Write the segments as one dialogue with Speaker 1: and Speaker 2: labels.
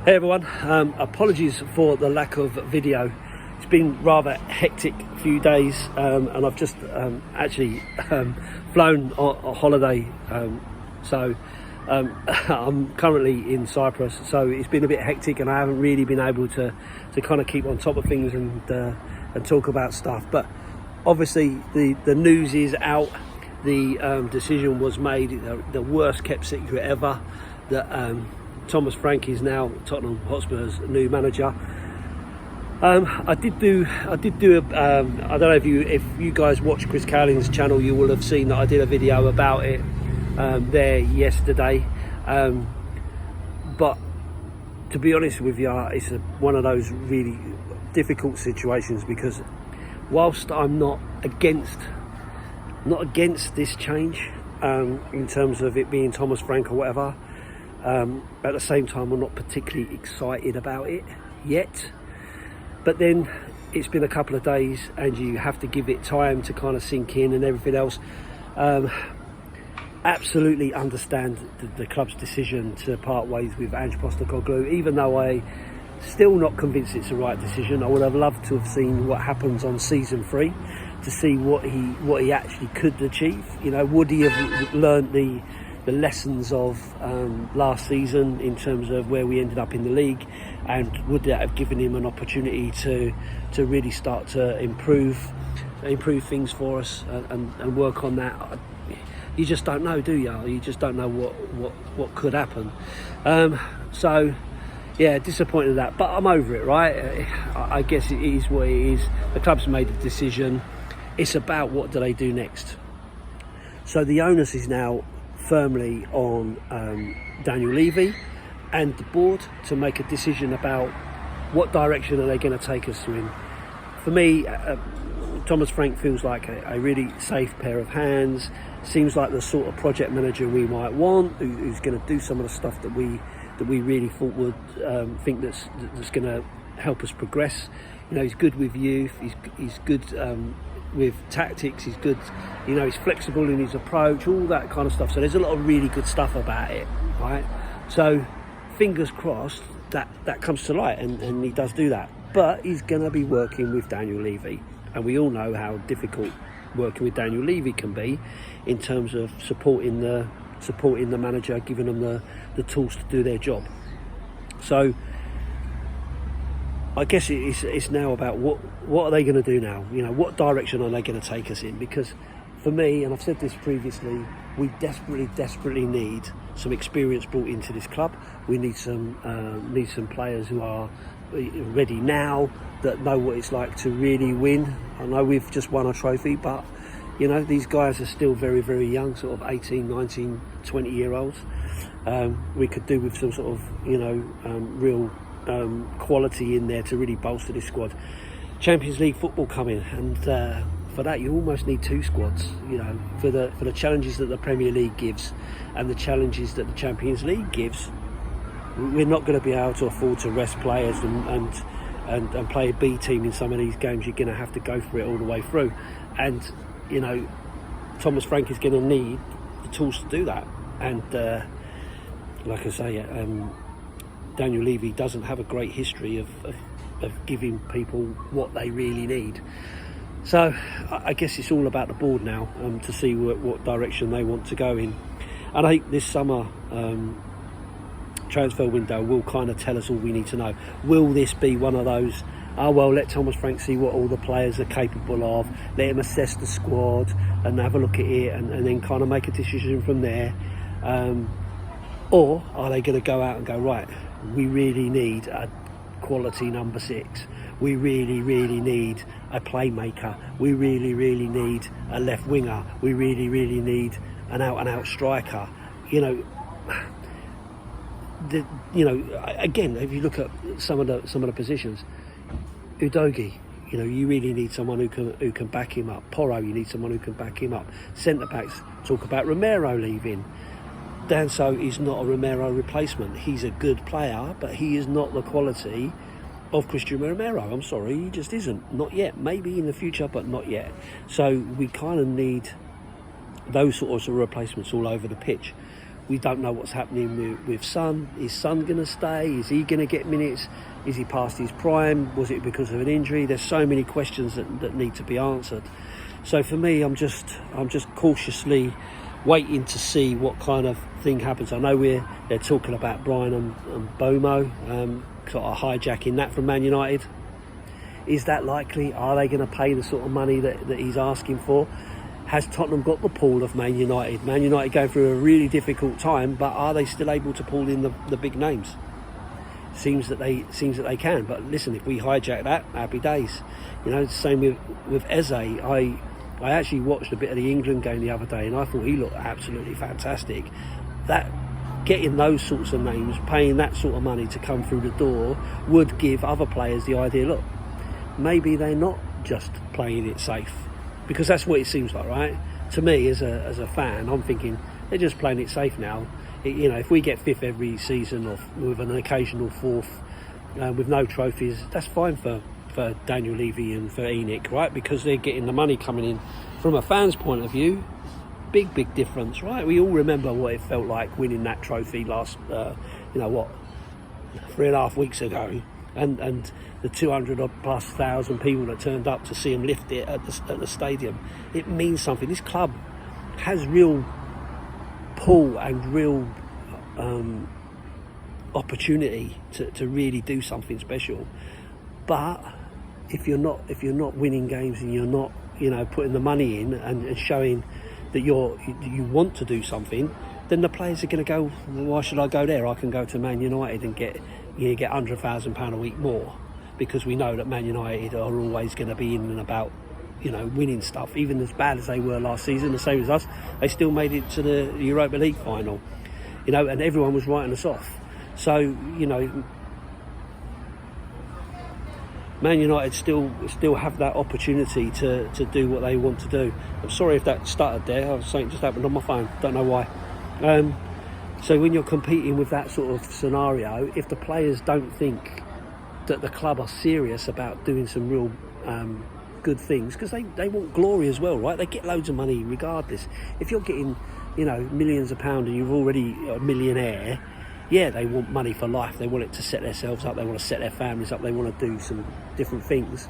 Speaker 1: Hey everyone, apologies for the lack of video. It's been rather hectic few days, and I've just actually flown on holiday, so I'm currently in Cyprus, so it's been a bit hectic and I haven't really been able to kind of keep on top of things and talk about stuff. But obviously the news is out. The decision was made, the worst kept secret ever, that Thomas Frank is now Tottenham Hotspur's new manager. I did do I don't know if you guys watch Chris Cowling's channel, you will have seen that I did a video about it there yesterday. But to be honest with you, it's one of those really difficult situations, because whilst I'm not against this change in terms of it being Thomas Frank or whatever, at the same time I'm not particularly excited about it yet. But then it's been a couple of days and you have to give it time to kind of sink in and everything else. Absolutely understand the club's decision to part ways with Postecoglou, even though I still not convinced it's the right decision. I would have loved to have seen what happens on season 3 to see what he actually could achieve. You know, would he have learnt the lessons of last season in terms of where we ended up in the league, and would that have given him an opportunity to really start to improve things for us and work on that? You just don't know, do you? You just don't know what could happen. So yeah, disappointed with that, but I'm over it, right? I guess it is what it is. The club's made a decision. It's about what do they do next. So the onus is now firmly on Daniel Levy and the board to make a decision about what direction are they going to take us in. For me, Thomas Frank feels like a really safe pair of hands. Seems like the sort of project manager we might want, who's going to do some of the stuff that we really thought would think that's going to help us progress. You know, he's good with youth. He's good with tactics. He's good. You know, he's flexible in his approach. All that kind of stuff. So there's a lot of really good stuff about it, right? So fingers crossed that comes to light, and he does do that. But he's going to be working with Daniel Levy, and we all know how difficult working with Daniel Levy can be in terms of supporting the manager, giving them the tools to do their job. So I guess it's now about what are they going to do now? You know, what direction are they going to take us in? Because for me, and I've said this previously, we desperately need some experience brought into this club. We need some players who are ready now, that know what it's like to really win. I know we've just won a trophy, but you know, these guys are still very, very young, sort of 18, 19, 20-year-olds. We could do with some sort of, you know, real quality in there to really bolster this squad. Champions League football coming, and for that you almost need 2 squads. You know, for the challenges that the Premier League gives and the challenges that the Champions League gives, we're not going to be able to afford to rest players and play a B team in some of these games. You're going to have to go for it all the way through, and you know, Thomas Frank is going to need the tools to do that. And like I say, Daniel Levy doesn't have a great history of giving people what they really need. So I guess it's all about the board now to see what direction they want to go in. And I think this summer transfer window will kind of tell us all we need to know. Will this be one of those, oh well, let Thomas Frank see what all the players are capable of, let him assess the squad and have a look at it and then kind of make a decision from there? Or are they going to go out and go, right, we really need a quality number 6, we really need a playmaker, we really need a left winger, we really need an out-and-out striker? You know, again, if you look at some of the positions, Udogie, you know, you really need someone who can back him up. Porro, you need someone who can back him up. Centre backs, talk about Romero leaving. Danso is not a Romero replacement. He's a good player, but he is not the quality of Christian Romero. I'm sorry, he just isn't. Not yet. Maybe in the future, but not yet. So we kind of need those sorts of replacements all over the pitch. We don't know what's happening with Son. Is Son going to stay? Is he going to get minutes? Is he past his prime? Was it because of an injury? There's so many questions that need to be answered. So for me, I'm just cautiously waiting to see what kind of thing happens. I know they're talking about Brian and Bomo, sort of hijacking that from Man United. Is that likely? Are they going to pay the sort of money that he's asking for? Has Tottenham got the pull of Man United? Man United going through a really difficult time, but are they still able to pull in the big names? Seems that they can. But listen, if we hijack that, happy days. You know, the same with Eze. I actually watched a bit of the England game the other day, and I thought he looked absolutely fantastic. That getting those sorts of names, paying that sort of money to come through the door, would give other players the idea. Look, maybe they're not just playing it safe. Because that's what it seems like, right? To me, as a fan, I'm thinking they're just playing it safe now. If we get fifth every season, or with an occasional fourth, with no trophies, that's fine for Daniel Levy and for Enoch, right? Because they're getting the money coming in. From a fan's point of view, big difference, right? We all remember what it felt like winning that trophy last, 3.5 weeks ago. And the 200,000+ people that turned up to see him lift it at the stadium. It means something. This club has real pull and real opportunity to really do something special. But if you're not winning games and you're not putting the money in and showing that you want to do something, then the players are going to go, well, why should I go there? I can go to Man United and get £100,000 a week more, because we know that Man United are always going to be in and about, winning stuff. Even as bad as they were last season, the same as us, they still made it to the Europa League final, and everyone was writing us off. So, Man United still have that opportunity to do what they want to do. I'm sorry if that stuttered there. Something just happened on my phone. Don't know why. So when you're competing with that sort of scenario, if the players don't think that the club are serious about doing some real good things, because they want glory as well, right? They get loads of money regardless. If you're getting, millions of pounds and you're already a millionaire, yeah, they want money for life. They want it to set themselves up. They want to set their families up. They want to do some different things.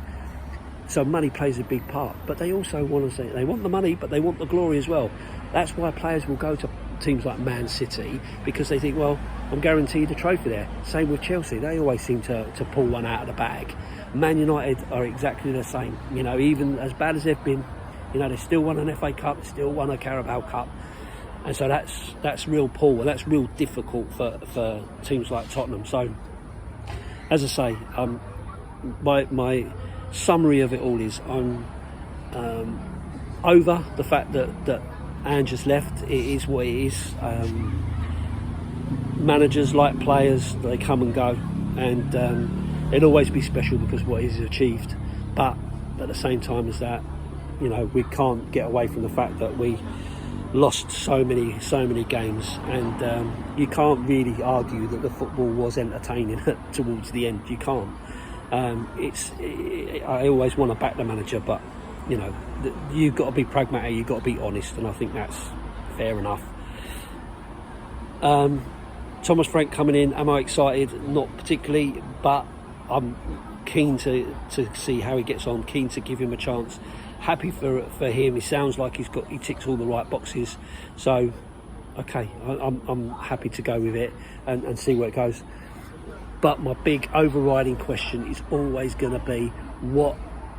Speaker 1: So money plays a big part. But they also want to say they want the money, but they want the glory as well. That's why players will go to teams like Man City, because they think, well, I'm guaranteed a trophy there. Same with Chelsea. They always seem to pull one out of the bag. Man United are exactly the same. Even as bad as they've been, they still won an FA Cup, still won a Carabao Cup. And so that's real pull, and that's real difficult for teams like Tottenham. So, as I say, my summary of it all is I'm over the fact that Ange has left. It is what it is. Managers, like players, they come and go, and it'll always be special because what he's achieved. But at the same time as that, we can't get away from the fact that we lost so many games, and you can't really argue that the football was entertaining towards the end. You can't. I always want to back the manager, but you've got to be pragmatic, you've got to be honest, and I think that's fair enough. Thomas Frank coming in, am I excited? Not particularly, but I'm keen to see how he gets on, keen to give him a chance. Happy for him. He sounds like he ticks all the right boxes. So, okay, I'm happy to go with it and see where it goes. But my big overriding question is always going to be, what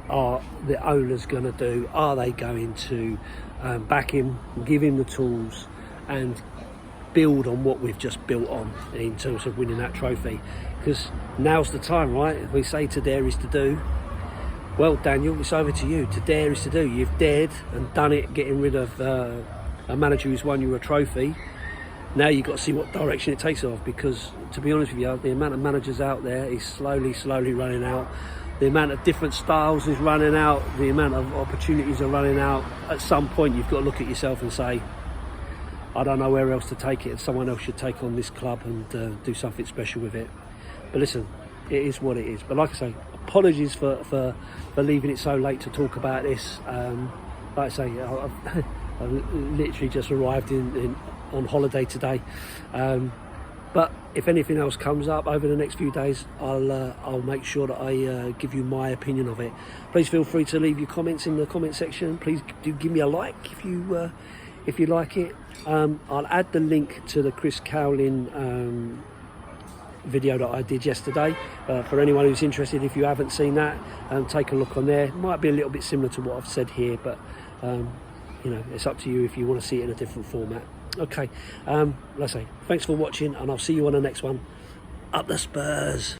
Speaker 1: are the owners going to do? Are they going to back him, give him the tools, and build on what we've just built on in terms of winning that trophy? Because now's the time, right? If we say to dare is to do, well, Daniel, it's over to you. To dare is to do. You've dared and done it, getting rid of a manager who's won you a trophy. Now you've got to see what direction it takes off, because, to be honest with you, the amount of managers out there is slowly running out. The amount of different styles is running out. The amount of opportunities are running out. At some point, you've got to look at yourself and say, I don't know where else to take it, and someone else should take on this club and do something special with it. But listen, it is what it is. But like I say, apologies for leaving it so late to talk about this. Like I say, I've literally just arrived in on holiday today. But if anything else comes up over the next few days, I'll make sure that I give you my opinion of it. Please feel free to leave your comments in the comment section. Please do give me a like if you like it. I'll add the link to the Chris Cowlin video that I did yesterday for anyone who's interested. If you haven't seen that, take a look on there. It might be a little bit similar to what I've said here, but you know, it's up to you if you want to see it in a different format. Okay, let's say thanks for watching, and I'll see you on the next one. Up the Spurs.